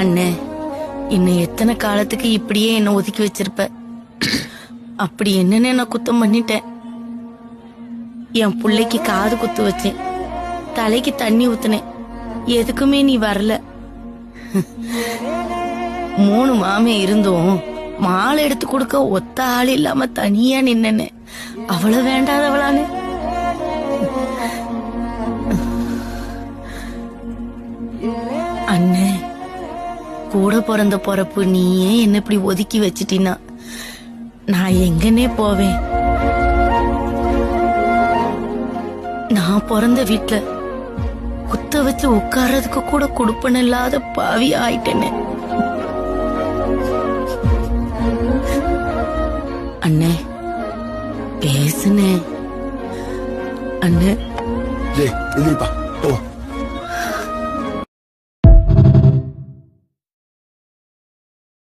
அண்ணே, இன்னும் எத்தனை காலத்துக்கு இப்படியே என்ன ஒதுக்கி வச்சிருப்ப? அப்படி என்னன்னு நான் குத்தம் பண்ணிட்டேன். என் புள்ளைக்கு காது குத்து வச்சேன், தலைக்கு தண்ணி ஊத்துனேன், எதுக்குமே நீ வரல. 3 மாமே இருந்தும் மாலை எடுத்து கொடுக்க ஒத்த ஆள் இல்லாம தனியா நின்னே. அவ்வளவு வேண்டாதவளானே. அண்ணே, கூட பிறந்த பொறப்பு நீயே என்ன இப்படி ஒதுக்கி வச்சிட்டினா நான் எங்கன்னே போவேன்? நான் பிறந்த வீட்டுல குத்த வச்சு உட்கார்றதுக்கு கூட கொடுப்பன இல்லாத பாவி ஆயிட்டேனே. அண்ணே, பேசுனே. அண்ணே, எதிர்ப்பா